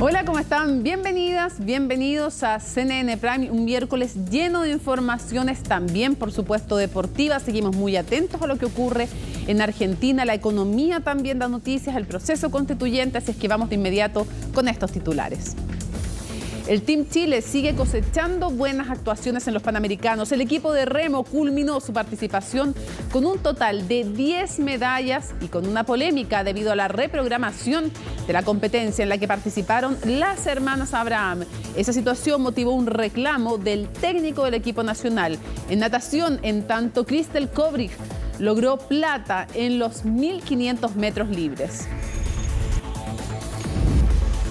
Hola, ¿cómo están? Bienvenidas, bienvenidos a CNN Prime, un miércoles lleno de informaciones también, por supuesto, deportivas. Seguimos muy atentos a lo que ocurre en Argentina, la economía también da noticias, el proceso constituyente, así es que vamos de inmediato con estos titulares. El Team Chile sigue cosechando buenas actuaciones en los Panamericanos. El equipo de remo culminó su participación con un total de 10 medallas y con una polémica debido a la reprogramación de la competencia en la que participaron las hermanas Abraham. Esa situación motivó un reclamo del técnico del equipo nacional. En natación, en tanto, Cristel Kobrich logró plata en los 1500 metros libres.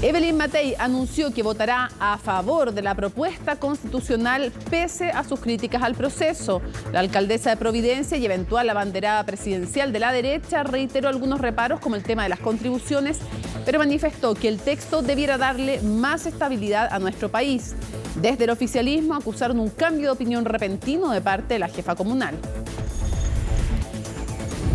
Evelyn Matei anunció que votará a favor de la propuesta constitucional pese a sus críticas al proceso. La alcaldesa de Providencia y eventual abanderada presidencial de la derecha reiteró algunos reparos como el tema de las contribuciones, pero manifestó que el texto debiera darle más estabilidad a nuestro país. Desde el oficialismo acusaron un cambio de opinión repentino de parte de la jefa comunal.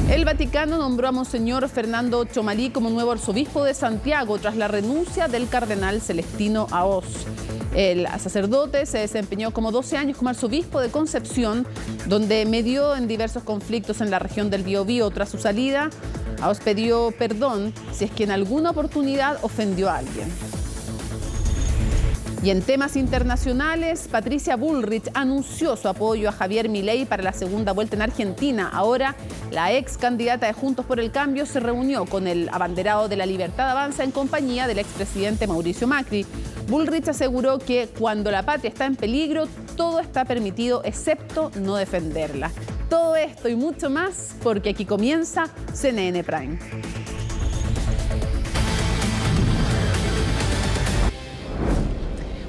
El Vaticano nombró a Monseñor Fernando Chomalí como nuevo arzobispo de Santiago tras la renuncia del cardenal Celestino Aoz. El sacerdote se desempeñó como 12 años como arzobispo de Concepción, donde medió en diversos conflictos en la región del Biobío. Tras su salida, Aoz pidió perdón si es que en alguna oportunidad ofendió a alguien. Y en temas internacionales, Patricia Bullrich anunció su apoyo a Javier Milei para la segunda vuelta en Argentina. Ahora, la ex candidata de Juntos por el Cambio se reunió con el abanderado de la Libertad Avanza en compañía del expresidente Mauricio Macri. Bullrich aseguró que cuando la patria está en peligro, todo está permitido excepto no defenderla. Todo esto y mucho más porque aquí comienza CNN Prime.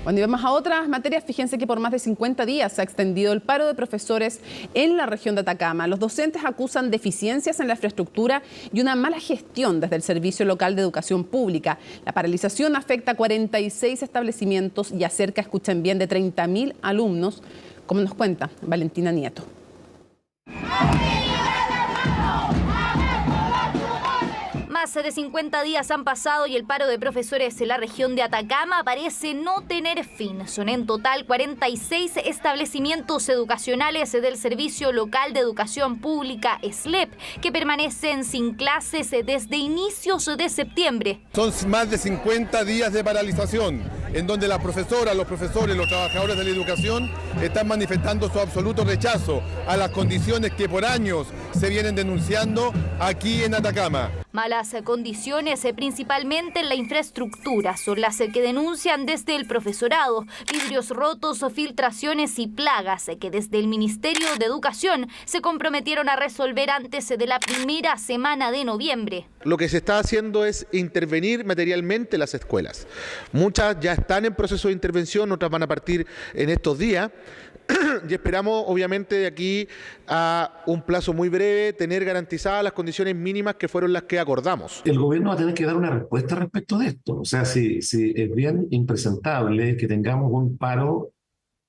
Cuando vamos a otras materias, fíjense que por más de 50 días se ha extendido el paro de profesores en la región de Atacama. Los docentes acusan deficiencias en la infraestructura y una mala gestión desde el Servicio Local de Educación Pública. La paralización afecta a 46 establecimientos y acerca, escuchen bien, de 30.000 alumnos, como nos cuenta Valentina Nieto. Más de 50 días han pasado y el paro de profesores en la región de Atacama parece no tener fin. Son en total 46 establecimientos educacionales del Servicio Local de Educación Pública, SLEP, que permanecen sin clases desde inicios de septiembre. Son más de 50 días de paralización, en donde las profesoras, los profesores, los trabajadores de la educación están manifestando su absoluto rechazo a las condiciones que por años se vienen denunciando aquí en Atacama. Malas condiciones, principalmente en la infraestructura, son las que denuncian desde el profesorado. Vidrios rotos, filtraciones y plagas que desde el Ministerio de Educación se comprometieron a resolver antes de la primera semana de noviembre. Lo que se está haciendo es intervenir materialmente las escuelas. Muchas ya están en proceso de intervención, otras van a partir en estos días. Y esperamos, obviamente, de aquí a un plazo muy breve, tener garantizadas las condiciones mínimas que fueron las que acordamos. El gobierno va a tener que dar una respuesta respecto de esto. O sea, si es bien impresentable que tengamos un paro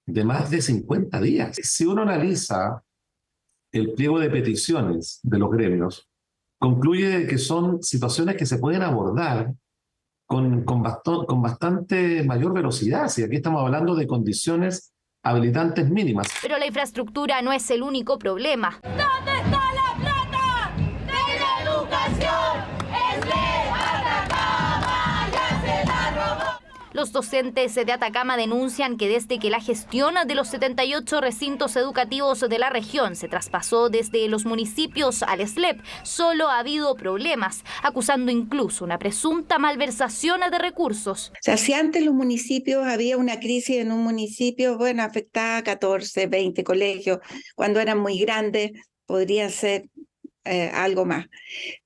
de más de 50 días. Si uno analiza el pliego de peticiones de los gremios, concluye que son situaciones que se pueden abordar con bastante mayor velocidad. Si aquí estamos hablando de condiciones habilitantes mínimas. Pero la infraestructura no es el único problema. ¿Dónde está la plata de la educación? Es de Atacama, ya se la robó. Los docentes de Atacama denuncian que desde que la gestión de los 78 recintos educativos de la región se traspasó desde los municipios al SLEP, solo ha habido problemas, acusando incluso una presunta malversación de recursos. O sea, si antes los municipios había una crisis en un municipio, bueno, afectaba a 14, 20 colegios, cuando eran muy grandes podrían ser algo más,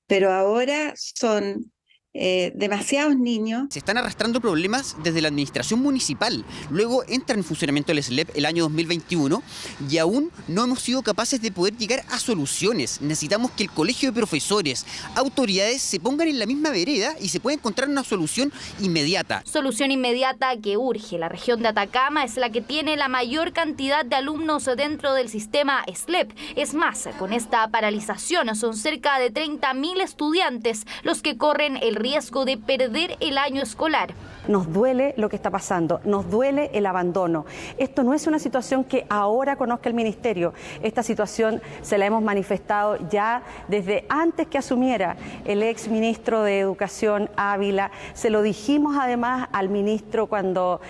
pero ahora son demasiados niños. Se están arrastrando problemas desde la administración municipal. Luego entra en funcionamiento el SLEP el año 2021 y aún no hemos sido capaces de poder llegar a soluciones. Necesitamos que el colegio de profesores, autoridades se pongan en la misma vereda y se pueda encontrar una solución inmediata. Solución inmediata que urge. La región de Atacama es la que tiene la mayor cantidad de alumnos dentro del sistema SLEP. Es más, con esta paralización son cerca de 30.000 estudiantes los que corren el riesgo de perder el año escolar. Nos duele lo que está pasando, nos duele el abandono. Esto no es una situación que ahora conozca el Ministerio. Esta situación se la hemos manifestado ya desde antes que asumiera el ex ministro de Educación, Ávila. Se lo dijimos además al ministro cuando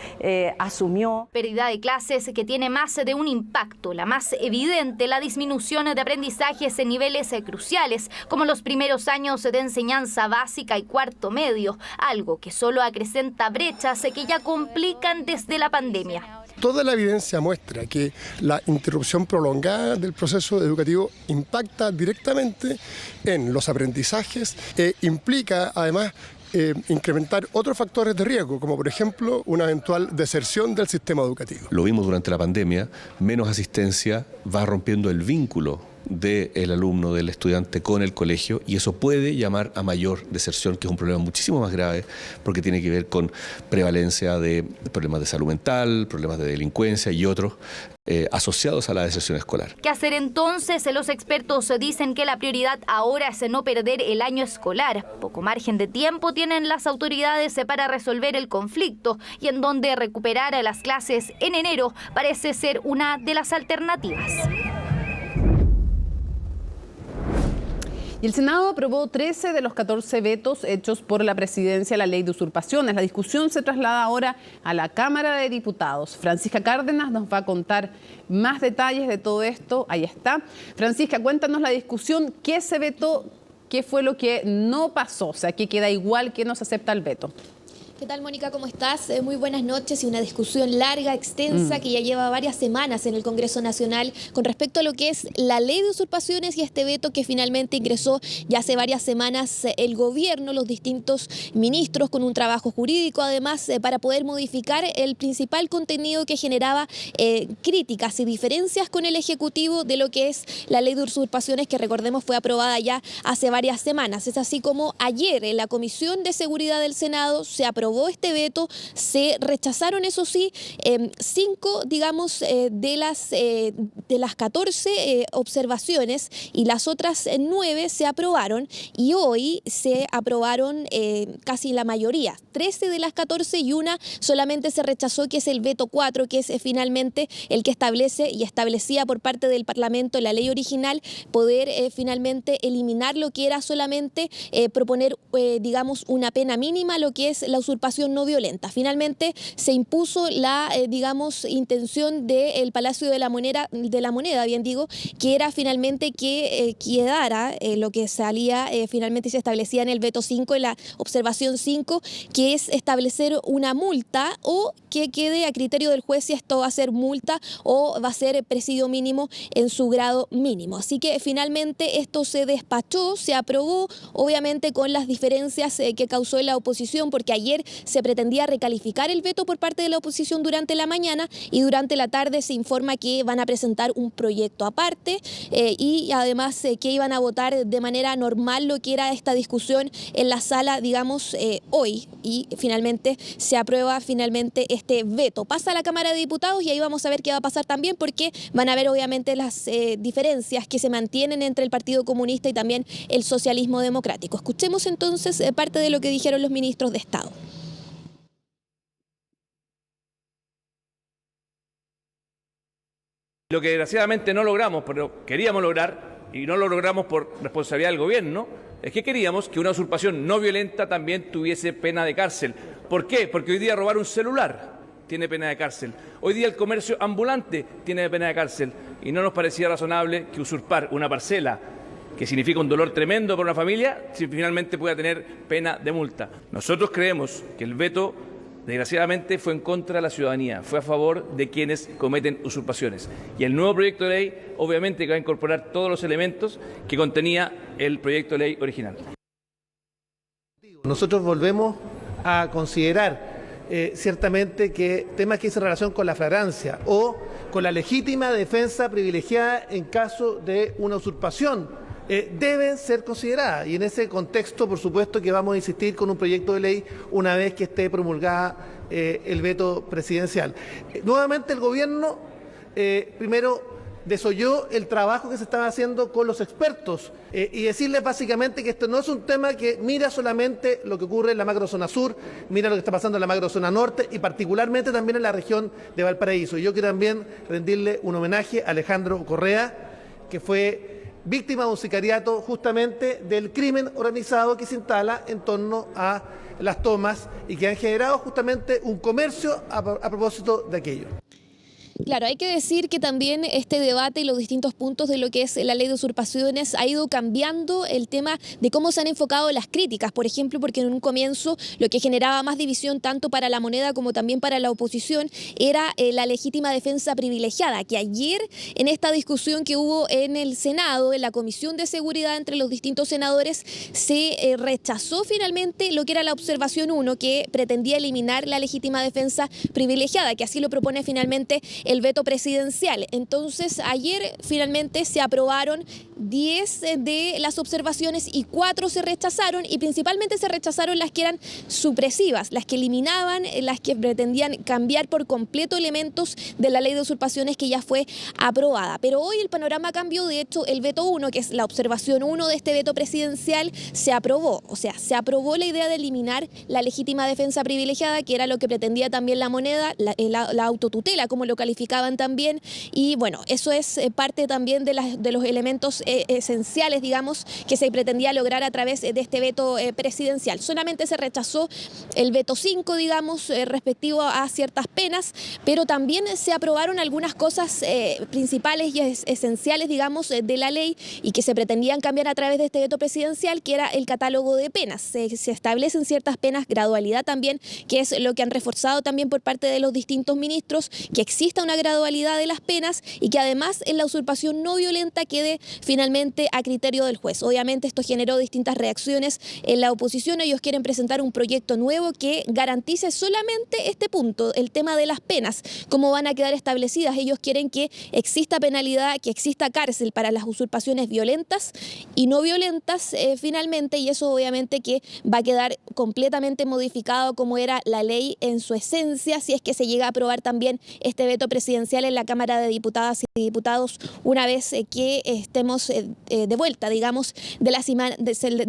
asumió. Pérdida de clases que tiene más de un impacto. La más evidente, la disminución de aprendizajes en niveles cruciales, como los primeros años de enseñanza básica y cuarto medio, algo que solo acrecenta brechas que ya complican desde la pandemia. Toda la evidencia muestra que la interrupción prolongada del proceso educativo impacta directamente en los aprendizajes e implica además incrementar otros factores de riesgo, como por ejemplo una eventual deserción del sistema educativo. Lo vimos durante la pandemia, menos asistencia va rompiendo el vínculo del alumno, del estudiante con el colegio, y eso puede llamar a mayor deserción, que es un problema muchísimo más grave porque tiene que ver con prevalencia de problemas de salud mental, problemas de delincuencia y otros asociados a la deserción escolar. ¿Qué hacer entonces? Los expertos dicen que la prioridad ahora es no perder el año escolar. Poco margen de tiempo tienen las autoridades para resolver el conflicto, y en donde recuperar las clases en enero parece ser una de las alternativas. Y el Senado aprobó 13 de los 14 vetos hechos por la presidencia a la ley de usurpaciones. La discusión se traslada ahora a la Cámara de Diputados. Francisca Cárdenas nos va a contar más detalles de todo esto. Ahí está. Francisca, cuéntanos la discusión. ¿Qué se vetó? ¿Qué fue lo que no pasó? O sea, ¿qué queda igual? ¿Qué no se acepta el veto? ¿Qué tal, Mónica? ¿Cómo estás? Muy buenas noches y una discusión larga, extensa, que ya lleva varias semanas en el Congreso Nacional con respecto a lo que es la ley de usurpaciones y este veto que finalmente ingresó ya hace varias semanas el gobierno, los distintos ministros, con un trabajo jurídico además para poder modificar el principal contenido que generaba críticas y diferencias con el Ejecutivo de lo que es la ley de usurpaciones, que recordemos fue aprobada ya hace varias semanas. Es así como ayer en la Comisión de Seguridad del Senado se aprobó este veto. Se rechazaron, eso sí, 5, digamos, de las 14 observaciones, y las otras 9 se aprobaron, y hoy se aprobaron casi la mayoría, 13 de las 14, y una solamente se rechazó, que es el veto 4, que es finalmente el que establece y establecía por parte del Parlamento en la ley original poder finalmente eliminar lo que era solamente proponer, digamos, una pena mínima, lo que es la usurpación no violenta. Finalmente se impuso la, digamos, intención del Palacio de la Moneda, bien digo, que era finalmente que quedara lo que salía finalmente se establecía en el veto 5, en la observación 5, que es establecer una multa, o que quede a criterio del juez si esto va a ser multa o va a ser presidio mínimo en su grado mínimo. Así que finalmente esto se despachó, se aprobó, obviamente con las diferencias que causó en la oposición, porque ayer se pretendía recalificar el veto por parte de la oposición durante la mañana, y durante la tarde se informa que van a presentar un proyecto aparte y además que iban a votar de manera normal lo que era esta discusión en la sala, digamos, hoy, y finalmente se aprueba finalmente este veto. Pasa a la Cámara de Diputados y ahí vamos a ver qué va a pasar también, porque van a ver obviamente las diferencias que se mantienen entre el Partido Comunista y también el socialismo democrático. Escuchemos entonces parte de lo que dijeron los ministros de Estado. Lo que desgraciadamente no logramos, pero queríamos lograr, y no lo logramos por responsabilidad del gobierno, es que queríamos que una usurpación no violenta también tuviese pena de cárcel. ¿Por qué? Porque hoy día robar un celular tiene pena de cárcel. Hoy día el comercio ambulante tiene pena de cárcel. Y no nos parecía razonable que usurpar una parcela, que significa un dolor tremendo para una familia, si finalmente pueda tener pena de multa. Nosotros creemos que el veto, desgraciadamente, fue en contra de la ciudadanía, fue a favor de quienes cometen usurpaciones. Y el nuevo proyecto de ley, obviamente, que va a incorporar todos los elementos que contenía el proyecto de ley original. Nosotros volvemos a considerar ciertamente que temas que dicen relación con la flagrancia o con la legítima defensa privilegiada en caso de una usurpación deben ser consideradas, y en ese contexto por supuesto que vamos a insistir con un proyecto de ley una vez que esté promulgada el veto presidencial. Nuevamente el gobierno primero desoyó el trabajo que se estaba haciendo con los expertos y decirles básicamente que esto no es un tema que mira solamente lo que ocurre en la macrozona sur, mira lo que está pasando en la macrozona norte y particularmente también en la región de Valparaíso. Y yo quiero también rendirle un homenaje a Alejandro Correa, que fue víctima de un sicariato justamente del crimen organizado que se instala en torno a las tomas y que han generado justamente un comercio a propósito de aquello. Claro, hay que decir que también este debate y los distintos puntos de lo que es la ley de usurpaciones ha ido cambiando el tema de cómo se han enfocado las críticas, por ejemplo, porque en un comienzo lo que generaba más división tanto para la moneda como también para la oposición era la legítima defensa privilegiada, que ayer en esta discusión que hubo en el Senado, en la Comisión de Seguridad entre los distintos senadores, se rechazó finalmente lo que era la observación 1, que pretendía eliminar la legítima defensa privilegiada, que así lo propone finalmente el veto presidencial. Entonces, ayer finalmente se aprobaron 10 de las observaciones y 4 se rechazaron, y principalmente se rechazaron las que eran supresivas, las que eliminaban, las que pretendían cambiar por completo elementos de la ley de usurpaciones que ya fue aprobada. Pero hoy el panorama cambió. De hecho, el veto 1, que es la observación 1 de este veto presidencial, se aprobó. O sea, se aprobó la idea de eliminar la legítima defensa privilegiada, que era lo que pretendía también la moneda, la autotutela, como lo calificaban también, y bueno, eso es parte también de los elementos esenciales, digamos, que se pretendía lograr a través de este veto presidencial. Solamente se rechazó el veto 5, digamos, respectivo a ciertas penas, pero también se aprobaron algunas cosas principales y esenciales, digamos, de la ley y que se pretendían cambiar a través de este veto presidencial, que era el catálogo de penas. Se establecen ciertas penas, gradualidad también, que es lo que han reforzado también por parte de los distintos ministros, que exista una gradualidad de las penas y que además en la usurpación no violenta quede finalmente a criterio del juez. Obviamente esto generó distintas reacciones en la oposición. Ellos quieren presentar un proyecto nuevo que garantice solamente este punto, el tema de las penas, cómo van a quedar establecidas. Ellos quieren que exista penalidad, que exista cárcel para las usurpaciones violentas y no violentas finalmente, y eso obviamente que va a quedar completamente modificado como era la ley en su esencia, si es que se llega a aprobar también este veto presidencial en la Cámara de Diputadas y Diputados una vez que estemos de vuelta, digamos, de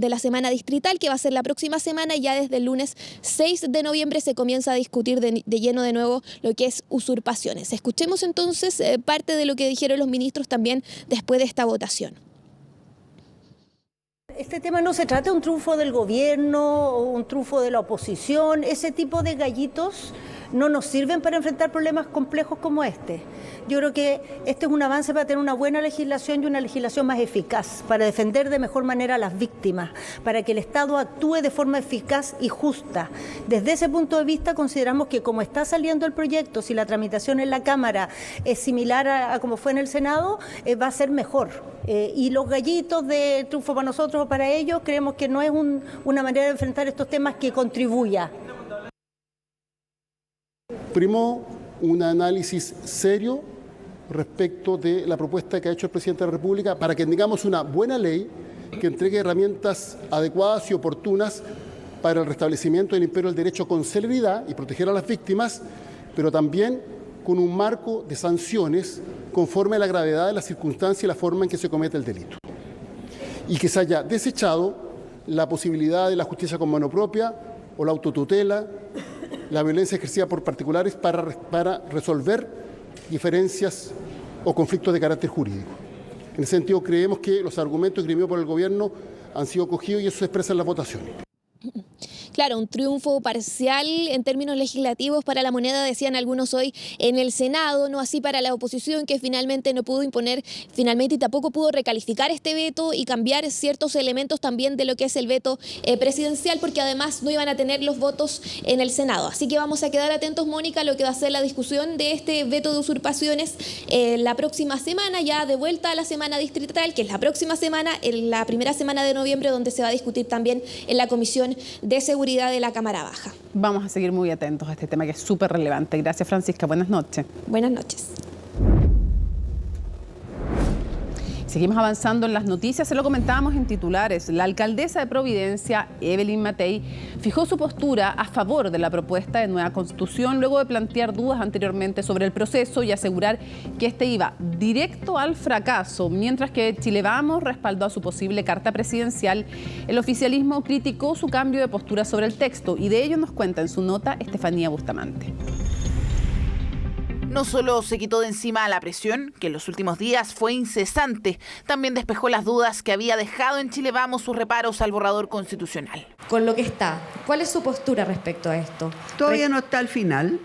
la semana distrital, que va a ser la próxima semana, y ya desde el lunes 6 de noviembre se comienza a discutir de lleno de nuevo lo que es usurpaciones. Escuchemos entonces parte de lo que dijeron los ministros también después de esta votación. Este tema no se trata de un triunfo del gobierno o un triunfo de la oposición. Ese tipo de gallitos no nos sirven para enfrentar problemas complejos como este. Yo creo que este es un avance para tener una buena legislación y una legislación más eficaz, para defender de mejor manera a las víctimas, para que el Estado actúe de forma eficaz y justa. Desde ese punto de vista consideramos que como está saliendo el proyecto, si la tramitación en la Cámara es similar a como fue en el Senado, va a ser mejor. Y los gallitos de triunfo para nosotros o para ellos, creemos que no es una manera de enfrentar estos temas que contribuya. Primó un análisis serio respecto de la propuesta que ha hecho el presidente de la República para que tengamos una buena ley que entregue herramientas adecuadas y oportunas para el restablecimiento del imperio del derecho con celeridad y proteger a las víctimas, pero también con un marco de sanciones conforme a la gravedad de la circunstancia y la forma en que se comete el delito. Y que se haya desechado la posibilidad de la justicia con mano propia o la autotutela, la violencia ejercida por particulares para resolver diferencias o conflictos de carácter jurídico. En ese sentido, creemos que los argumentos esgrimidos por el Gobierno han sido cogidos y eso se expresa en las votaciones. Claro, un triunfo parcial en términos legislativos para la moneda, decían algunos hoy en el Senado, no así para la oposición, que finalmente no pudo imponer y tampoco pudo recalificar este veto y cambiar ciertos elementos también de lo que es el veto presidencial, porque además no iban a tener los votos en el Senado. Así que vamos a quedar atentos, Mónica, a lo que va a ser la discusión de este veto de usurpaciones la próxima semana, ya de vuelta a la semana distrital, que es la próxima semana, en la primera semana de noviembre, donde se va a discutir también en la Comisión de Seguridad de la Cámara Baja. Vamos a seguir muy atentos a este tema que es súper relevante. Gracias, Francisca. Buenas noches. Buenas noches. Seguimos avanzando en las noticias, se lo comentábamos en titulares. La alcaldesa de Providencia, Evelyn Matei, fijó su postura a favor de la propuesta de nueva constitución luego de plantear dudas anteriormente sobre el proceso y asegurar que este iba directo al fracaso. Mientras que Chile Vamos respaldó a su posible carta presidencial, el oficialismo criticó su cambio de postura sobre el texto y de ello nos cuenta en su nota Estefanía Bustamante. No solo se quitó de encima la presión, que en los últimos días fue incesante, también despejó las dudas que había dejado en Chile Vamos sus reparos al borrador constitucional. Con lo que está, ¿cuál es su postura respecto a esto? Todavía no está al final.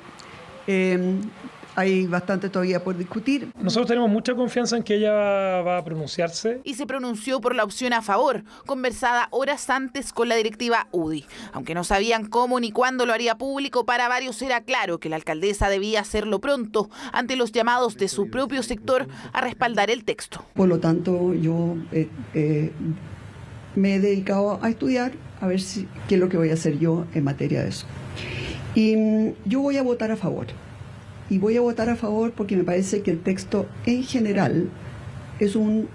Hay bastante todavía por discutir. Nosotros tenemos mucha confianza en que ella va a pronunciarse. Y se pronunció por la opción a favor, conversada horas antes con la directiva UDI. Aunque no sabían cómo ni cuándo lo haría público, para varios era claro que la alcaldesa debía hacerlo pronto, ante los llamados de su propio sector a respaldar el texto. Por lo tanto, yo me he dedicado a estudiar, a ver qué es lo que voy a hacer yo en materia de eso. Y yo voy a votar a favor. Y voy a votar a favor porque me parece que el texto en general es un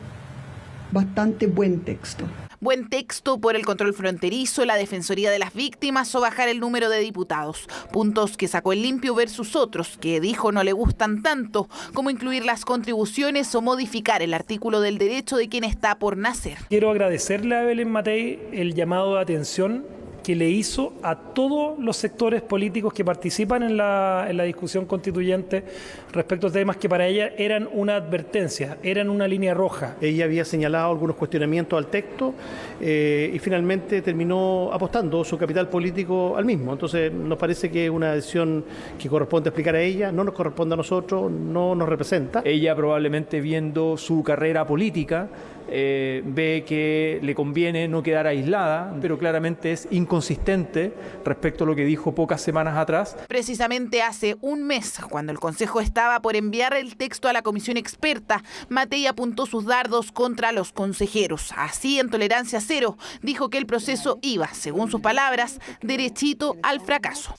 bastante buen texto. Buen texto por el control fronterizo, la defensoría de las víctimas o bajar el número de diputados. Puntos que sacó el limpio versus otros que dijo no le gustan tanto, como incluir las contribuciones o modificar el artículo del derecho de quien está por nacer. Quiero agradecerle a Evelyn Matei el llamado de atención que le hizo a todos los sectores políticos que participan en la discusión constituyente respecto a temas que para ella eran una advertencia, eran una línea roja. Ella había señalado algunos cuestionamientos al texto y finalmente terminó apostando su capital político al mismo. Entonces nos parece que es una decisión que corresponde explicar a ella, no nos corresponde a nosotros, no nos representa. Ella probablemente viendo su carrera política ve que le conviene no quedar aislada, pero claramente es inconsistente respecto a lo que dijo pocas semanas atrás. Precisamente hace un mes, cuando el Consejo estaba por enviar el texto a la comisión experta, Matei apuntó sus dardos contra los consejeros. Así, en tolerancia cero, dijo que el proceso iba, según sus palabras, derechito al fracaso.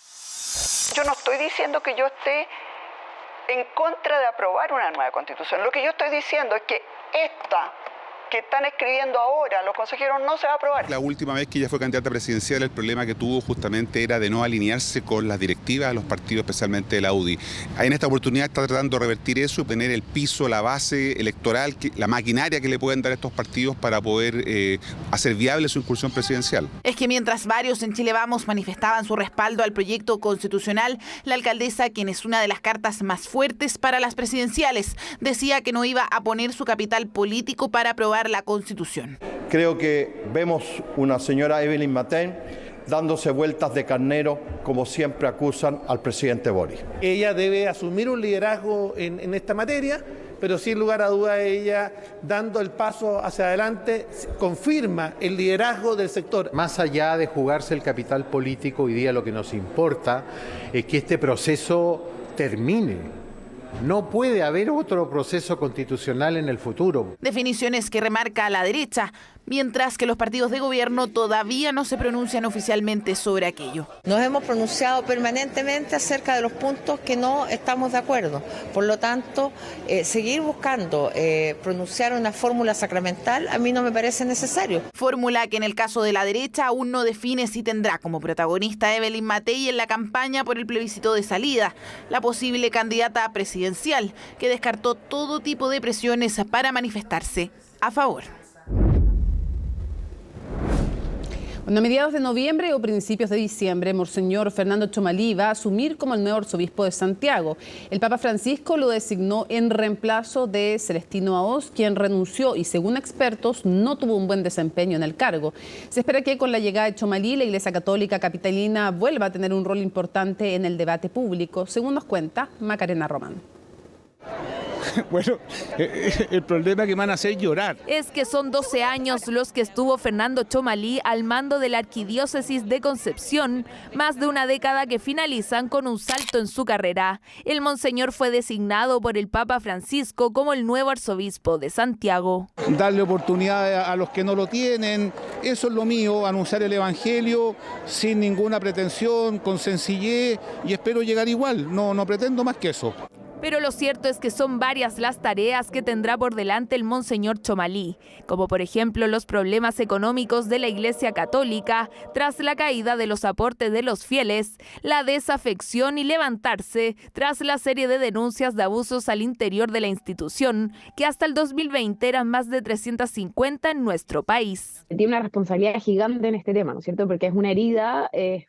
Yo no estoy diciendo que yo esté en contra de aprobar una nueva constitución. Lo que yo estoy diciendo es que esta que están escribiendo ahora los consejeros no se va a aprobar. La última vez que ella fue candidata presidencial, el problema que tuvo justamente era de no alinearse con las directivas de los partidos, especialmente de la UDI. En esta oportunidad está tratando de revertir eso y poner el piso, la base electoral, la maquinaria que le pueden dar a estos partidos para poder hacer viable su incursión presidencial. Es que mientras varios en Chile Vamos manifestaban su respaldo al proyecto constitucional, la alcaldesa, quien es una de las cartas más fuertes para las presidenciales, decía que no iba a poner su capital político para aprobar la Constitución. Creo que vemos una señora Evelyn Matei dándose vueltas de carnero, como siempre acusan al presidente Boric. Ella debe asumir un liderazgo en esta materia, pero sin lugar a duda ella, dando el paso hacia adelante, confirma el liderazgo del sector. Más allá de jugarse el capital político, hoy día lo que nos importa es que este proceso termine. No puede haber otro proceso constitucional en el futuro. Definiciones que remarca a la derecha, mientras que los partidos de gobierno todavía no se pronuncian oficialmente sobre aquello. Nos hemos pronunciado permanentemente acerca de los puntos que no estamos de acuerdo. Por lo tanto, seguir buscando pronunciar una fórmula sacramental a mí no me parece necesario. Fórmula que en el caso de la derecha aún no define si tendrá como protagonista Evelyn Matei en la campaña por el plebiscito de salida, la posible candidata presidencial, que descartó todo tipo de presiones para manifestarse a favor. Bueno, a mediados de noviembre o principios de diciembre, Monseñor Fernando Chomalí va a asumir como el nuevo arzobispo de Santiago. El Papa Francisco lo designó en reemplazo de Celestino Aoz, quien renunció y, según expertos, no tuvo un buen desempeño en el cargo. Se espera que con la llegada de Chomalí, la Iglesia Católica capitalina vuelva a tener un rol importante en el debate público, según nos cuenta Macarena Román. Bueno, el problema que van a hacer llorar. Es que son 12 años los que estuvo Fernando Chomalí al mando de la Arquidiócesis de Concepción, más de una década que finalizan con un salto en su carrera. El monseñor fue designado por el Papa Francisco como el nuevo arzobispo de Santiago. Darle oportunidad a los que no lo tienen, eso es lo mío, anunciar el Evangelio sin ninguna pretensión, con sencillez, y espero llegar igual, no pretendo más que eso. Pero lo cierto es que son varias las tareas que tendrá por delante el Monseñor Chomalí, como por ejemplo los problemas económicos de la Iglesia Católica tras la caída de los aportes de los fieles, la desafección y levantarse tras la serie de denuncias de abusos al interior de la institución, que hasta el 2020 eran más de 350 en nuestro país. Tiene una responsabilidad gigante en este tema, ¿no es cierto? Porque es una herida, es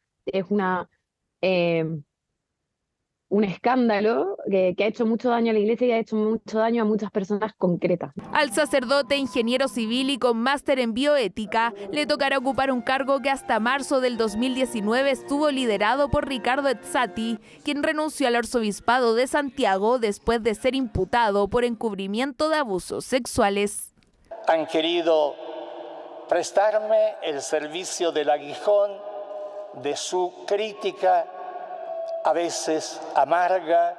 un escándalo que ha hecho mucho daño a la Iglesia y ha hecho mucho daño a muchas personas concretas. Al sacerdote, ingeniero civil y con máster en bioética, le tocará ocupar un cargo que hasta marzo del 2019 estuvo liderado por Ricardo Ezzati, quien renunció al arzobispado de Santiago después de ser imputado por encubrimiento de abusos sexuales. Han querido prestarme el servicio del aguijón de su crítica, a veces amarga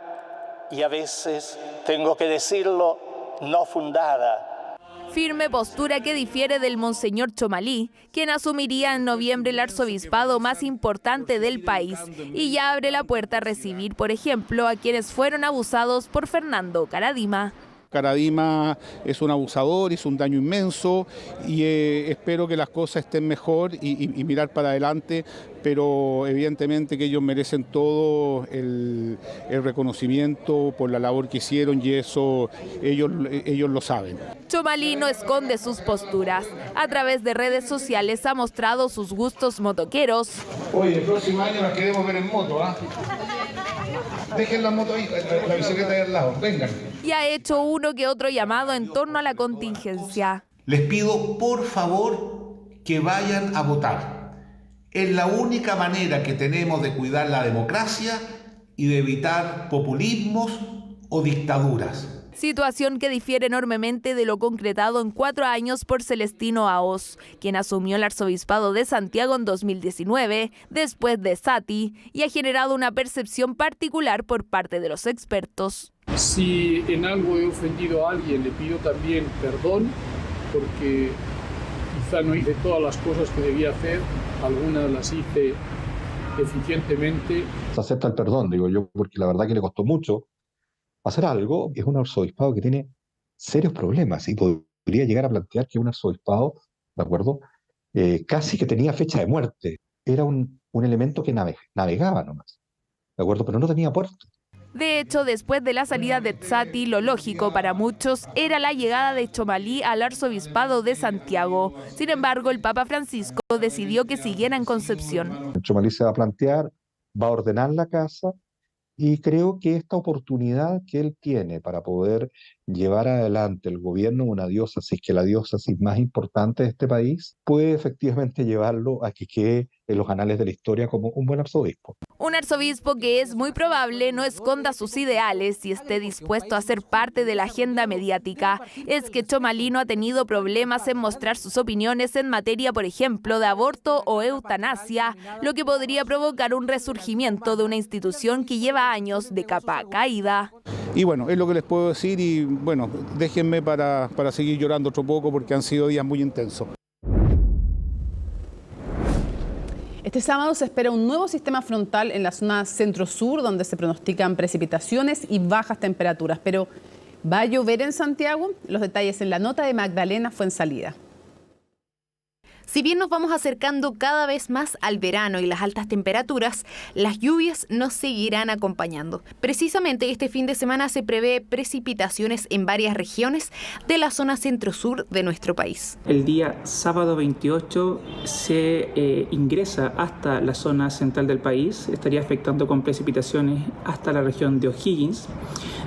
y a veces, tengo que decirlo, no fundada. Firme postura que difiere del Monseñor Chomalí, quien asumiría en noviembre el arzobispado más importante del país y ya abre la puerta a recibir, por ejemplo, a quienes fueron abusados por Fernando Karadima. Karadima es un abusador, hizo un daño inmenso y espero que las cosas estén mejor y mirar para adelante, pero evidentemente que ellos merecen todo el reconocimiento por la labor que hicieron y eso ellos lo saben. Chomalí no esconde sus posturas. A través de redes sociales ha mostrado sus gustos motoqueros. Oye, el próximo año las queremos ver en moto, ¿ah? Dejen la moto ahí, la bicicleta ahí al lado, vengan. Y ha hecho uno que otro llamado en torno a la contingencia. Les pido, por favor, que vayan a votar. Es la única manera que tenemos de cuidar la democracia y de evitar populismos o dictaduras. Situación que difiere enormemente de lo concretado en 4 años por Celestino Aoz, quien asumió el arzobispado de Santiago en 2019, después de Ezzati, y ha generado una percepción particular por parte de los expertos. Si en algo he ofendido a alguien, le pido también perdón, porque quizá no hice todas las cosas que debía hacer, algunas las hice eficientemente. Se acepta el perdón, digo yo, porque la verdad que le costó mucho hacer algo. Es un arzobispado que tiene serios problemas y podría llegar a plantear que un arzobispado, ¿de acuerdo? Casi que tenía fecha de muerte. Era un elemento que navegaba nomás, ¿de acuerdo? Pero no tenía puerto. De hecho, después de la salida de Ezzati, lo lógico para muchos era la llegada de Chomalí al arzobispado de Santiago. Sin embargo, el Papa Francisco decidió que siguiera en Concepción. Chomalí se va a plantear, va a ordenar la casa, y creo que esta oportunidad que él tiene para poder llevar adelante el gobierno de una diócesis, que es la diócesis más importante de este país, puede efectivamente llevarlo a que quede en los anales de la historia como un buen arzobispo. Un arzobispo que es muy probable no esconda sus ideales y esté dispuesto a ser parte de la agenda mediática. Es que Chomalí no ha tenido problemas en mostrar sus opiniones en materia, por ejemplo, de aborto o eutanasia, lo que podría provocar un resurgimiento de una institución que lleva años de capa caída. Y bueno, es lo que les puedo decir y bueno, déjenme para seguir llorando otro poco porque han sido días muy intensos. Este sábado se espera un nuevo sistema frontal en la zona centro-sur, donde se pronostican precipitaciones y bajas temperaturas. Pero, ¿va a llover en Santiago? Los detalles en la nota de Magdalena Fuenzalida. Si bien nos vamos acercando cada vez más al verano y las altas temperaturas, las lluvias nos seguirán acompañando. Precisamente este fin de semana se prevé precipitaciones en varias regiones de la zona centro-sur de nuestro país. El día sábado 28 se ingresa hasta la zona central del país, estaría afectando con precipitaciones hasta la región de O'Higgins.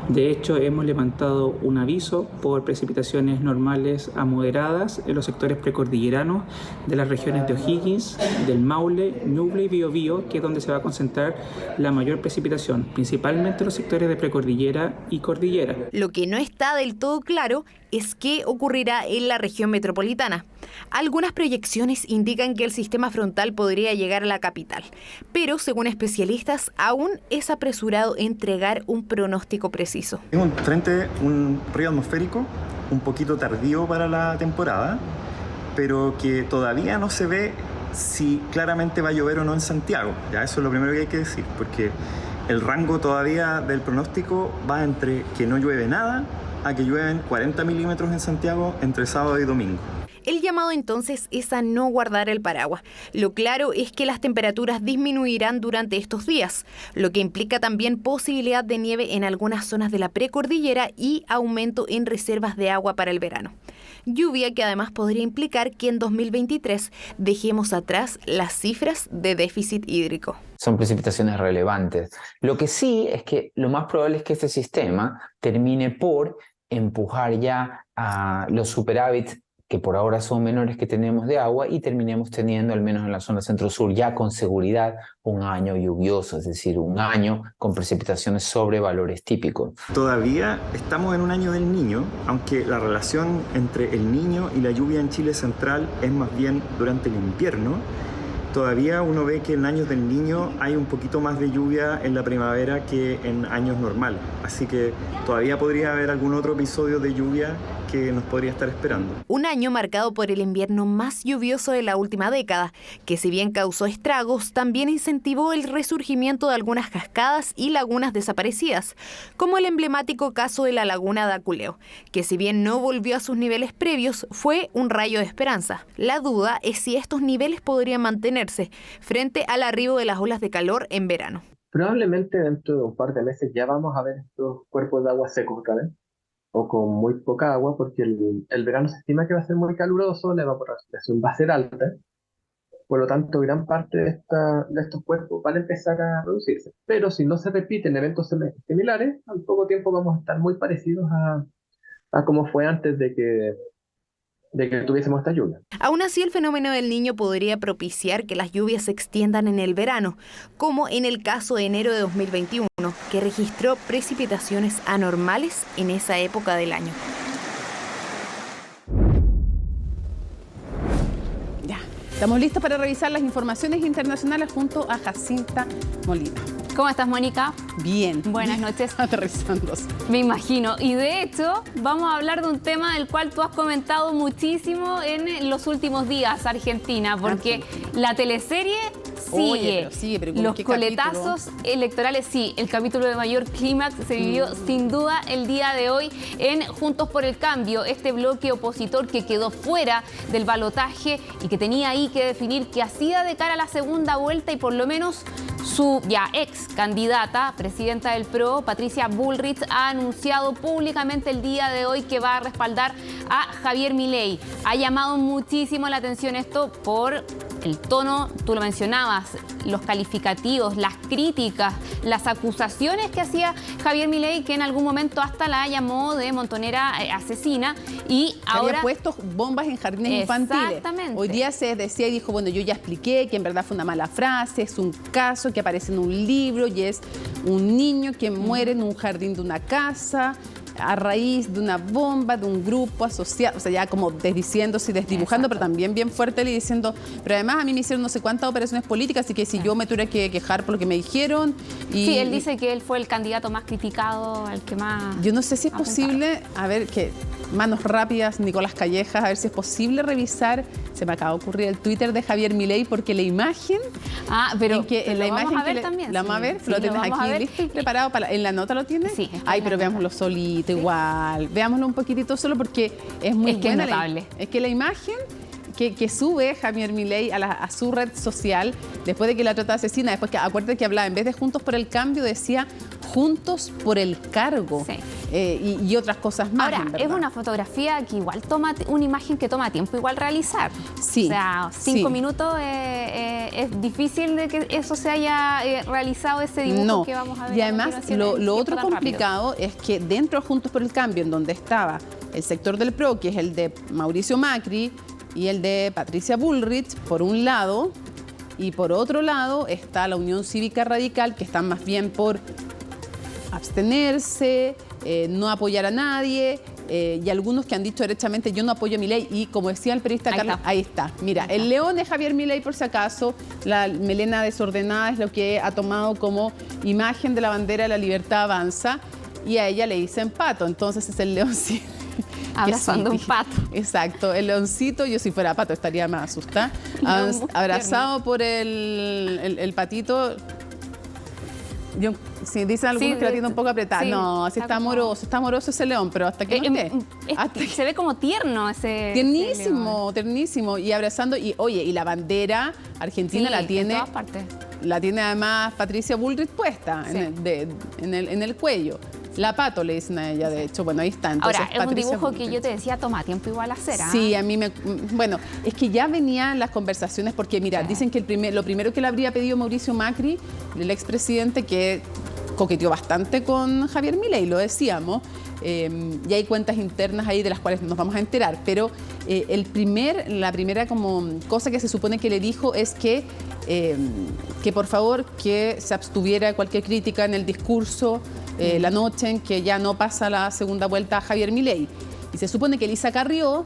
De hecho, hemos levantado un aviso por precipitaciones normales a moderadas en los sectores precordilleranos de las regiones de O'Higgins, del Maule, Ñuble y Biobío, que es donde se va a concentrar la mayor precipitación, principalmente en los sectores de precordillera y cordillera. Lo que no está del todo claro es qué ocurrirá en la región metropolitana. Algunas proyecciones indican que el sistema frontal podría llegar a la capital, pero según especialistas aún es apresurado entregar un pronóstico preciso. Es un frente, un río atmosférico un poquito tardío para la temporada, pero que todavía no se ve si claramente va a llover o no en Santiago. Ya eso es lo primero que hay que decir, porque El rango todavía del pronóstico va entre que no llueve nada a que llueven 40 milímetros en Santiago entre sábado y domingo. El llamado entonces es a no guardar el paraguas. Lo claro es que las temperaturas disminuirán durante estos días, lo que implica también posibilidad de nieve en algunas zonas de la precordillera y aumento en reservas de agua para el verano. Lluvia que además podría implicar que en 2023 dejemos atrás las cifras de déficit hídrico. Son precipitaciones relevantes. Lo que sí es que lo más probable es que este sistema termine por empujar ya a los superávits que por ahora son menores que tenemos de agua y terminemos teniendo, al menos en la zona centro-sur, ya con seguridad un año lluvioso, es decir, un año con precipitaciones sobre valores típicos. Todavía estamos en un año del Niño, aunque la relación entre el Niño y la lluvia en Chile central es más bien durante el invierno. Todavía uno ve que en años del Niño hay un poquito más de lluvia en la primavera que en años normales. Así que todavía podría haber algún otro episodio de lluvia que nos podría estar esperando. Un año marcado por el invierno más lluvioso de la última década, que si bien causó estragos, también incentivó el resurgimiento de algunas cascadas y lagunas desaparecidas, como el emblemático caso de la laguna de Aculeo, que si bien no volvió a sus niveles previos, fue un rayo de esperanza. La duda es si estos niveles podrían mantenerse frente al arribo de las olas de calor en verano. Probablemente dentro de un par de meses ya vamos a ver estos cuerpos de agua secos otra vez, o con muy poca agua, porque el verano se estima que va a ser muy caluroso, la evaporación va a ser alta, por lo tanto gran parte de estos cuerpos van a empezar a reducirse. Pero si no se repiten eventos similares, al poco tiempo vamos a estar muy parecidos a como fue antes de que tuviésemos esta lluvia. Aún así, el fenómeno del Niño podría propiciar que las lluvias se extiendan en el verano, como en el caso de enero de 2021, que registró precipitaciones anormales en esa época del año. Ya, estamos listos para revisar las informaciones internacionales junto a Jacinta Molina. ¿Cómo estás, Mónica? Bien. Buenas noches. Aterrizándose. Me imagino. Y de hecho, vamos a hablar de un tema del cual tú has comentado muchísimo en los últimos días, Argentina, porque la teleserie sigue. Oye, pero los coletazos electorales, sí. El capítulo de mayor clímax se vivió sin duda el día de hoy en Juntos por el Cambio, este bloque opositor que quedó fuera del balotaje y que tenía ahí que definir qué hacía de cara a la segunda vuelta, y por lo menos su ya ex candidata, presidenta del PRO, Patricia Bullrich, ha anunciado públicamente el día de hoy que va a respaldar a Javier Milei. Ha llamado muchísimo la atención esto por el tono, tú lo mencionabas, los calificativos, las críticas, las acusaciones que hacía Javier Milei, que en algún momento hasta la llamó de montonera asesina, y ahora había puesto bombas en jardines infantiles. Exactamente. Hoy día se decía y dijo, bueno, yo ya expliqué que en verdad fue una mala frase, es un caso que aparece en un libro y es un niño que muere en un jardín de una casa a raíz de una bomba de un grupo asociado, o sea, ya como desdiciéndose y desdibujando. Exacto. Pero también bien fuerte él diciendo, pero además a mí me hicieron no sé cuántas operaciones políticas, así que si yo me tuve que quejar por lo que me dijeron. Sí, él dice que él fue el candidato más criticado, el que más... Yo no sé si es posible, a ver, que manos rápidas, Nicolás Callejas, a ver si es posible revisar, se me acaba de ocurrir el Twitter de Javier Milei, porque la imagen... pero en la imagen vamos a ver también. ¿La vamos a ver? Sí, ¿lo tienes aquí listo, preparado? ¿En la nota lo tienes? Sí. Ay, pero veámoslo solito, igual. Veámoslo un poquitito solo porque es muy buena. Es notable. Es que la imagen que sube Javier Milei a su red social, después de que la trata de asesina, después que, acuérdate que hablaba, en vez de Juntos por el Cambio, decía Juntos por el Cargo. Sí. Y otras cosas más. Ahora, es una fotografía que igual toma, una imagen que toma tiempo igual realizar. Sí. O sea, 5 minutos es difícil de que eso se haya realizado, ese dibujo que vamos a ver. Y además, lo otro complicado es que dentro de Juntos por el Cambio, en donde estaba el sector del PRO, que es el de Mauricio Macri y el de Patricia Bullrich, por un lado, y por otro lado está la Unión Cívica Radical, que están más bien por abstenerse, no apoyar a nadie, y algunos que han dicho derechamente yo no apoyo a Milei, y como decía el periodista Carlos, ahí está. Mira, el león es Javier Milei, por si acaso, la melena desordenada es lo que ha tomado como imagen de la bandera de la libertad avanza, y a ella le dicen pato, entonces es el leoncito. Abrazando un pato. Exacto, el leoncito, yo si fuera pato estaría más asustada. Abrazado por el patito. Sí, dicen algunos que la tiene un poco apretada. Sí, no, sí está amoroso ese león, pero hasta que no esté. Se ve como tierno ese Tiernísimo, tiernísimo. Y abrazando, y oye, y la bandera argentina la tiene. En todas partes. La tiene además Patricia Bullrich puesta en el cuello. La Pato le dicen a ella, de hecho. Bueno, ahí está. Entonces, ahora, es un dibujo que yo te decía, toma tiempo igual hacer. Sí, a mí bueno, es que ya venían las conversaciones, porque mira, dicen que lo primero que le habría pedido Mauricio Macri, el expresidente, que coqueteó bastante con Javier Milei, lo decíamos, y hay cuentas internas ahí de las cuales nos vamos a enterar, pero la primera como cosa que se supone que le dijo es que por favor que se abstuviera de cualquier crítica en el discurso la noche en que ya no pasa la segunda vuelta a Javier Milei. Y se supone que Elisa Carrió,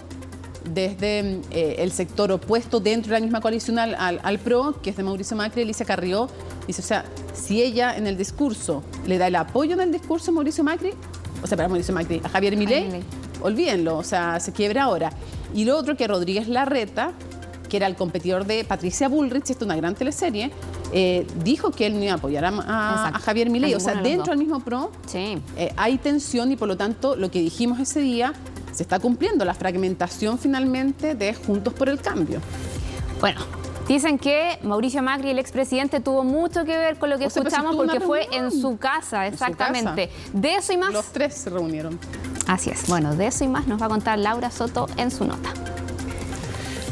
desde el sector opuesto dentro de la misma coalición al PRO, que es de Mauricio Macri, Elisa Carrió, dice, o sea, si ella en el discurso le da el apoyo en el discurso a Mauricio Macri, o sea, para Mauricio Macri, a Javier Milei, olvídenlo, o sea, se quiebra ahora. Y lo otro, que Rodríguez Larreta, que era el competidor de Patricia Bullrich, esto es una gran teleserie, dijo que él no iba a apoyar a Javier Milei. O sea, dentro del mismo PRO hay tensión y por lo tanto lo que dijimos ese día se está cumpliendo, la fragmentación finalmente de Juntos por el Cambio. Bueno, dicen que Mauricio Macri, el expresidente, tuvo mucho que ver con lo que escuchamos porque fue en su casa, exactamente. De eso y más. Los tres se reunieron. Así es. Bueno, de eso y más nos va a contar Laura Soto en su nota.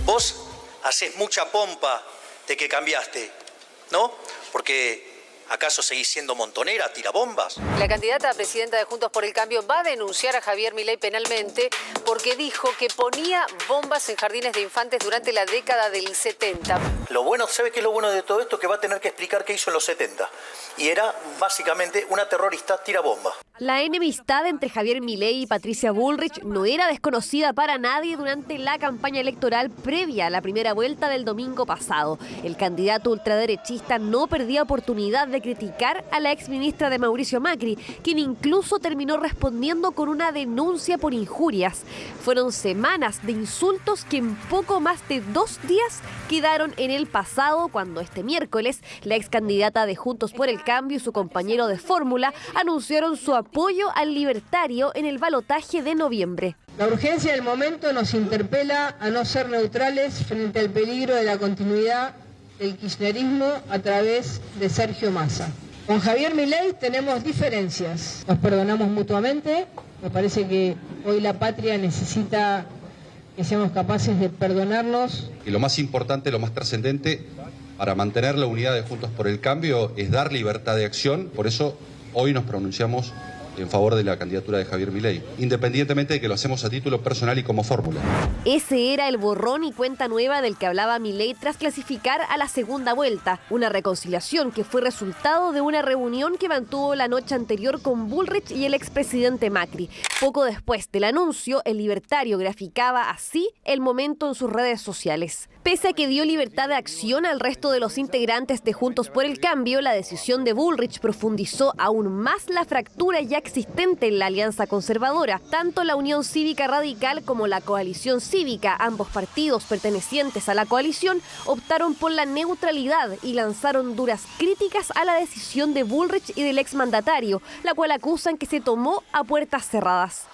Vos haces mucha pompa de que cambiaste, ¿no? Porque ¿acaso seguís siendo montonera, tirabombas? La candidata a presidenta de Juntos por el Cambio va a denunciar a Javier Milei penalmente porque dijo que ponía bombas en jardines de infantes durante la década del 70. Lo bueno, ¿sabe qué es lo bueno de todo esto? Que va a tener que explicar qué hizo en los 70. Y era básicamente una terrorista tirabomba. La enemistad entre Javier Milei y Patricia Bullrich no era desconocida para nadie durante la campaña electoral previa a la primera vuelta del domingo pasado. El candidato ultraderechista no perdía oportunidad de criticar a la exministra de Mauricio Macri, quien incluso terminó respondiendo con una denuncia por injurias. Fueron semanas de insultos que en poco más de 2 días quedaron en el pasado, cuando este miércoles la ex candidata de Juntos por el Cambio y su compañero de fórmula anunciaron su apoyo al libertario en el balotaje de noviembre. La urgencia del momento nos interpela a no ser neutrales frente al peligro de la continuidad del kirchnerismo a través de Sergio Massa. Con Javier Milei tenemos diferencias, nos perdonamos mutuamente. Me parece que hoy la patria necesita que seamos capaces de perdonarnos. Y lo más importante, lo más trascendente para mantener la unidad de Juntos por el Cambio es dar libertad de acción. Por eso hoy nos pronunciamos en favor de la candidatura de Javier Milei, independientemente de que lo hacemos a título personal y como fórmula. Ese era el borrón y cuenta nueva del que hablaba Milei tras clasificar a la segunda vuelta, una reconciliación que fue resultado de una reunión que mantuvo la noche anterior con Bullrich y el expresidente Macri. Poco después del anuncio, el libertario graficaba así el momento en sus redes sociales. Pese a que dio libertad de acción al resto de los integrantes de Juntos por el Cambio, la decisión de Bullrich profundizó aún más la fractura ya existente en la alianza conservadora. Tanto la Unión Cívica Radical como la Coalición Cívica, ambos partidos pertenecientes a la coalición, optaron por la neutralidad y lanzaron duras críticas a la decisión de Bullrich y del exmandatario, la cual acusan que se tomó a puertas cerradas.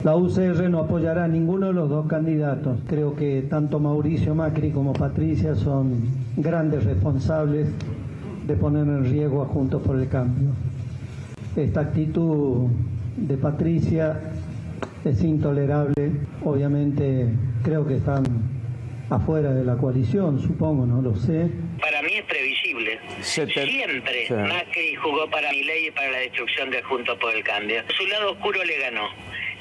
La UCR no apoyará a ninguno de los dos candidatos. Creo que tanto Mauricio Macri como Patricia son grandes responsables de poner en riesgo a Juntos por el Cambio. Esta actitud de Patricia es intolerable. Obviamente creo que están afuera de la coalición, supongo, no lo sé. Para mí es previsible. Siempre Macri jugó para Milei y para la destrucción de Juntos por el Cambio. Su lado oscuro le ganó.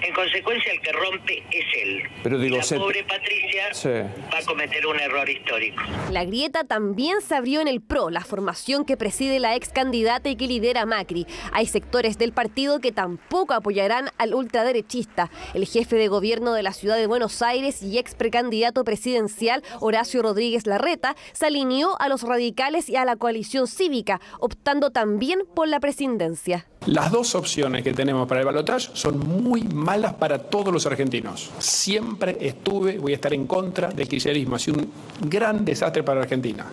En consecuencia, el que rompe es él. Pero digo, la pobre Patricia va a cometer un error histórico. La grieta también se abrió en el PRO, la formación que preside la ex candidata y que lidera Macri. Hay sectores del partido que tampoco apoyarán al ultraderechista. El jefe de gobierno de la ciudad de Buenos Aires y ex precandidato presidencial, Horacio Rodríguez Larreta, se alineó a los radicales y a la coalición cívica, optando también por la presidencia. Las dos opciones que tenemos para el balotaje son muy malas para todos los argentinos. Siempre voy a estar en contra del kirchnerismo. Ha sido un gran desastre para Argentina.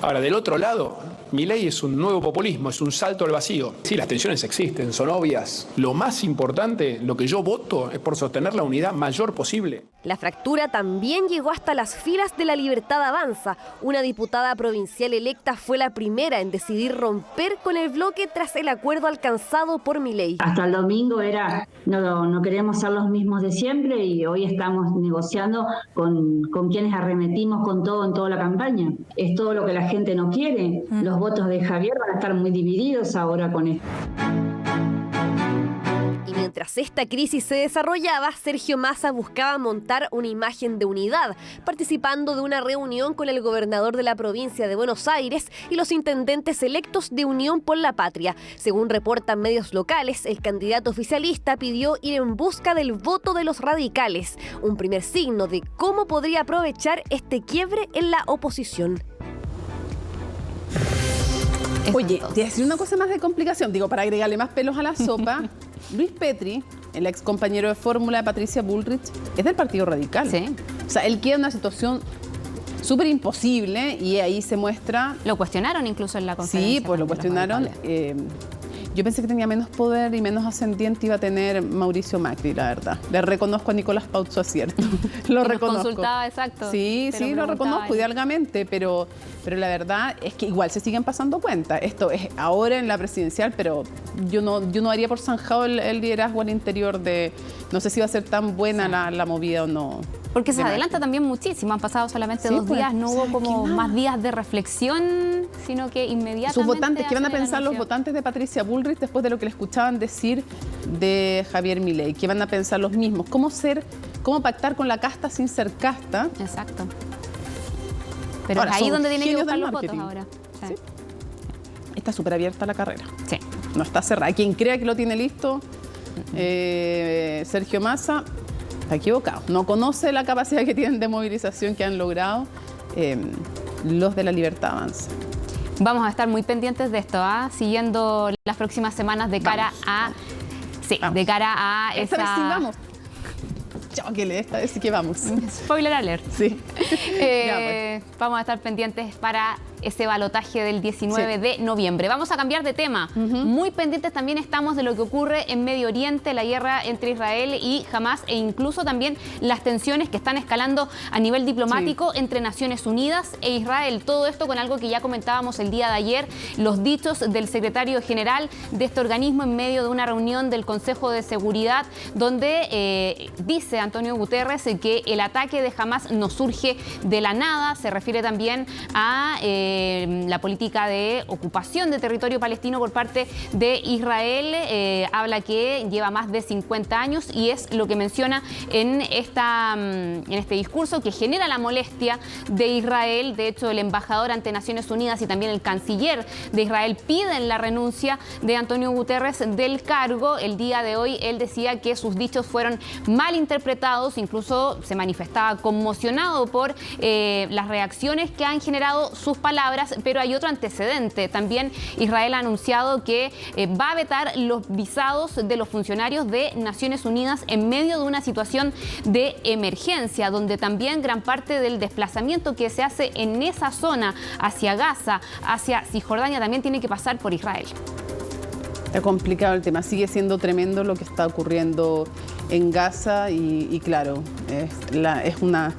Ahora, del otro lado, Milei es un nuevo populismo, es un salto al vacío. Sí, las tensiones existen, son obvias. Lo más importante, lo que yo voto, es por sostener la unidad mayor posible. La fractura también llegó hasta las filas de La Libertad Avanza. Una diputada provincial electa fue la primera en decidir romper con el bloque tras el acuerdo alcanzado por Milei. Hasta el domingo era, no queremos ser los mismos de siempre, y hoy estamos negociando con quienes arremetimos con todo en toda la campaña. Es todo lo que la gente no quiere. Los votos de Javier van a estar muy divididos ahora con esto. Y mientras esta crisis se desarrollaba, Sergio Massa buscaba montar una imagen de unidad, participando de una reunión con el gobernador de la provincia de Buenos Aires y los intendentes electos de Unión por la Patria. Según reportan medios locales, el candidato oficialista pidió ir en busca del voto de los radicales, un primer signo de cómo podría aprovechar este quiebre en la oposición. Oye, te voy a decir una cosa más de complicación, digo, para agregarle más pelos a la sopa. Luis Petri, el ex compañero de fórmula de Patricia Bullrich, es del Partido Radical. Sí. O sea, él queda en una situación súper imposible y ahí se muestra... Lo cuestionaron incluso en la conferencia. Sí, pues lo cuestionaron. Yo pensé que tenía menos poder y menos ascendiente iba a tener Mauricio Macri, la verdad. Le reconozco a Nicolás Paut su acierto. Lo reconozco. Consultaba, exacto. Sí, lo reconozco hidalgamente, pero la verdad es que igual se siguen pasando cuenta. Esto es ahora en la presidencial, pero yo no haría por zanjado el liderazgo al interior de... No sé si va a ser tan buena la movida o no. Porque se adelanta también muchísimo. Han pasado solamente 2 días, no hubo como más días de reflexión, sino que inmediatamente... Sus votantes, ¿qué van a pensar los votantes de Patricia Bullrich después de lo que le escuchaban decir de Javier Milei? ¿Qué van a pensar los mismos? ¿Cómo pactar con la casta sin ser casta? Exacto. Pero ahora, es ahí donde tienen que buscar los votos ahora. Sí. Está súper abierta la carrera. Sí. No está cerrada. Quien crea que lo tiene listo, Sergio Massa... Está equivocado. No conoce la capacidad que tienen de movilización que han logrado los de La Libertad Avanza. Vamos a estar muy pendientes de esto, siguiendo las próximas semanas de cara de cara a esta vez sí vamos. Esta vez sí que vamos. Spoiler alert. Sí. Vamos a estar pendientes para ese balotaje del 19 de noviembre. Vamos a cambiar de tema. Muy pendientes también estamos de lo que ocurre en Medio Oriente, la guerra entre Israel y Hamás, e incluso también las tensiones que están escalando a nivel diplomático entre Naciones Unidas e Israel. Todo esto con algo que ya comentábamos el día de ayer, los dichos del secretario general de este organismo en medio de una reunión del Consejo de Seguridad, donde dice Antonio Guterres que el ataque de Hamás no surge de la nada. Se refiere también a la política de ocupación de territorio palestino por parte de Israel. Habla que lleva más de 50 años y es lo que menciona en este discurso, que genera la molestia de Israel. De hecho, el embajador ante Naciones Unidas y también el canciller de Israel piden la renuncia de Antonio Guterres del cargo. El día de hoy él decía que sus dichos fueron mal interpretados, incluso se manifestaba conmocionado por las reacciones que han generado sus palabras, pero hay otro antecedente. También Israel ha anunciado que va a vetar los visados de los funcionarios de Naciones Unidas en medio de una situación de emergencia, donde también gran parte del desplazamiento que se hace en esa zona hacia Gaza, hacia Cisjordania, también tiene que pasar por Israel. Está complicado el tema, sigue siendo tremendo lo que está ocurriendo en Gaza y claro, es una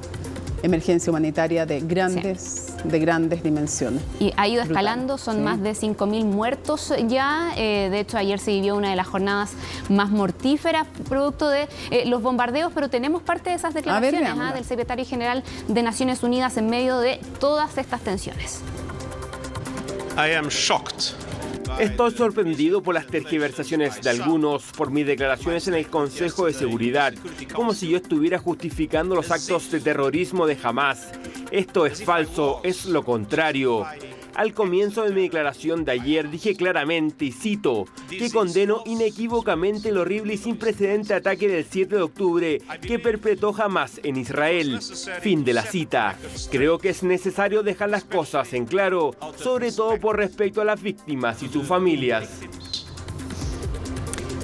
emergencia humanitaria de grandes dimensiones. Y ha ido escalando, son más de 5.000 muertos ya. De hecho, ayer se vivió una de las jornadas más mortíferas producto de los bombardeos, pero tenemos parte de esas declaraciones del secretario general de Naciones Unidas en medio de todas estas tensiones. I am shocked. Estoy sorprendido por las tergiversaciones de algunos, por mis declaraciones en el Consejo de Seguridad, como si yo estuviera justificando los actos de terrorismo de Hamás. Esto es falso, es lo contrario. Al comienzo de mi declaración de ayer dije claramente, y cito, que condeno inequívocamente el horrible y sin precedente ataque del 7 de octubre que perpetró Hamás en Israel. Fin de la cita. Creo que es necesario dejar las cosas en claro, sobre todo por respecto a las víctimas y sus familias.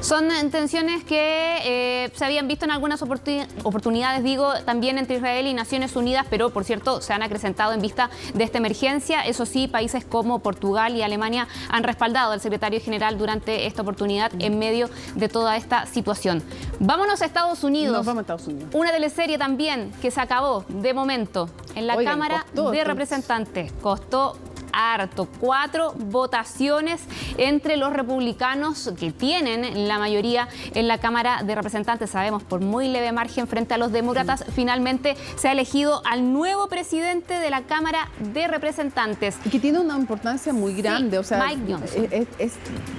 Son tensiones que se habían visto en algunas oportunidades, también entre Israel y Naciones Unidas, pero por cierto se han acrecentado en vista de esta emergencia. Eso sí, países como Portugal y Alemania han respaldado al secretario general durante esta oportunidad en medio de toda esta situación. Vámonos a Estados Unidos. Nos vamos a Estados Unidos. Una teleserie también que se acabó de momento en la Cámara de Representantes. Costó harto. 4 votaciones entre los republicanos, que tienen la mayoría en la Cámara de Representantes, sabemos, por muy leve margen frente a los demócratas. Finalmente se ha elegido al nuevo presidente de la Cámara de Representantes. Y que tiene una importancia muy grande. O sea, Mike Johnson.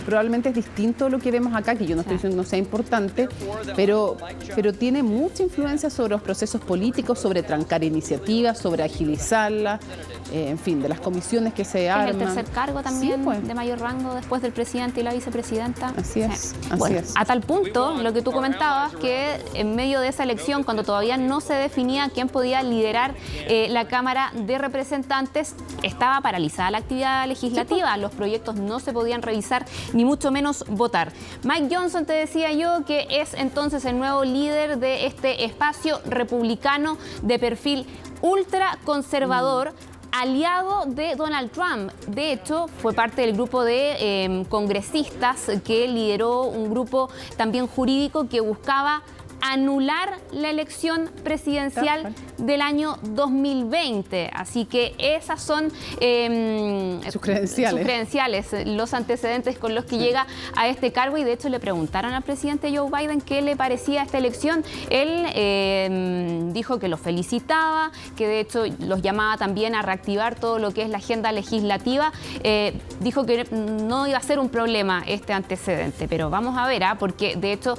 Probablemente es distinto a lo que vemos acá, que yo no estoy diciendo que no sea importante, pero tiene mucha influencia sobre los procesos políticos, sobre trancar iniciativas, sobre agilizarlas, en fin, de las comisiones que se arman. Es el tercer cargo también, de mayor rango después del presidente y la vicepresidenta. Así es. Bueno, a tal punto, lo que tú comentabas, que en medio de esa elección, cuando todavía no se definía quién podía liderar la Cámara de Representantes, estaba paralizada la actividad legislativa. Los proyectos no se podían revisar, ni mucho menos votar. Mike Johnson, te decía yo, que es entonces el nuevo líder de este espacio republicano de perfil ultraconservador, aliado de Donald Trump. De hecho, fue parte del grupo de congresistas que lideró un grupo también jurídico que buscaba anular la elección presidencial del año 2020. Así que esas son sus credenciales, los antecedentes con los que llega a este cargo. Y de hecho le preguntaron al presidente Joe Biden qué le parecía esta elección. Él dijo que los felicitaba, que de hecho los llamaba también a reactivar todo lo que es la agenda legislativa. Dijo que no iba a ser un problema este antecedente, pero vamos a ver, porque de hecho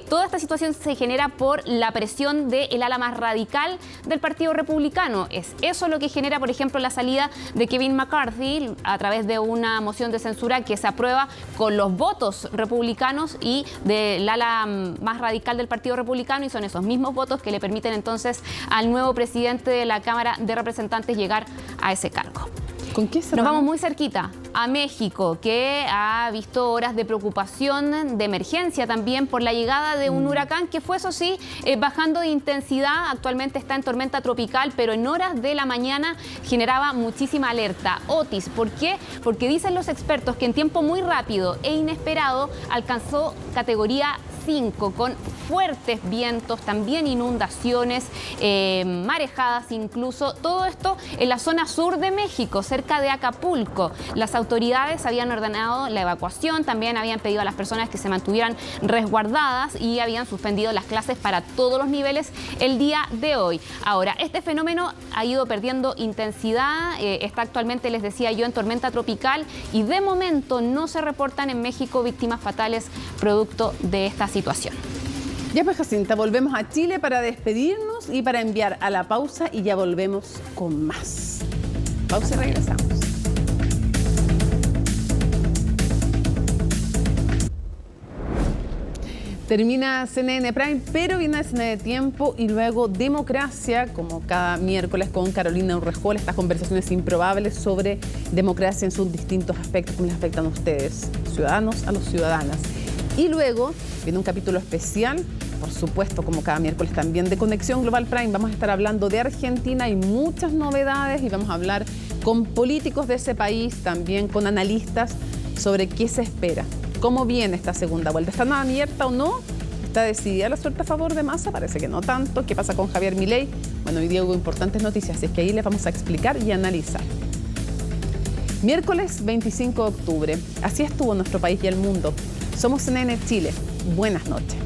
toda esta situación se genera por la presión del ala más radical del Partido Republicano. Es eso lo que genera, por ejemplo, la salida de Kevin McCarthy a través de una moción de censura que se aprueba con los votos republicanos y del ala más radical del Partido Republicano, y son esos mismos votos que le permiten entonces al nuevo presidente de la Cámara de Representantes llegar a ese cargo. ¿Con qué Nos vamos muy cerquita, a México, que ha visto horas de preocupación, de emergencia también por la llegada de un huracán que fue, eso sí, bajando de intensidad. Actualmente está en tormenta tropical, pero en horas de la mañana generaba muchísima alerta. Otis, ¿por qué? Porque dicen los expertos que en tiempo muy rápido e inesperado alcanzó categoría 5, con fuertes vientos, también inundaciones, marejadas incluso. Todo esto en la zona sur de México, cerca de Acapulco. Las autoridades habían ordenado la evacuación, también habían pedido a las personas que se mantuvieran resguardadas y habían suspendido las clases para todos los niveles el día de hoy. Ahora, este fenómeno ha ido perdiendo intensidad, está actualmente, les decía yo, en tormenta tropical, y de momento no se reportan en México víctimas fatales producto de esta situación. Ya pues, Jacinta, volvemos a Chile para despedirnos y para enviar a la pausa, y ya volvemos con más. Pausa y regresamos. Termina CNN Prime, pero viene CNN Tiempo y luego Democracia, como cada miércoles con Carolina Urrejola, estas conversaciones improbables sobre democracia en sus distintos aspectos, cómo les afectan a ustedes, ciudadanos a los ciudadanas. Y luego viene un capítulo especial, por supuesto, como cada miércoles también, de Conexión Global Prime. Vamos a estar hablando de Argentina, hay muchas novedades y vamos a hablar con políticos de ese país, también con analistas sobre qué se espera. ¿Cómo viene esta segunda vuelta? ¿Está abierta o no? ¿Está decidida la suerte a favor de Massa? Parece que no tanto. ¿Qué pasa con Javier Milei? Bueno, hoy día hubo importantes noticias, así es que ahí les vamos a explicar y analizar. Miércoles 25 de octubre. Así estuvo nuestro país y el mundo. Somos CNN Chile. Buenas noches.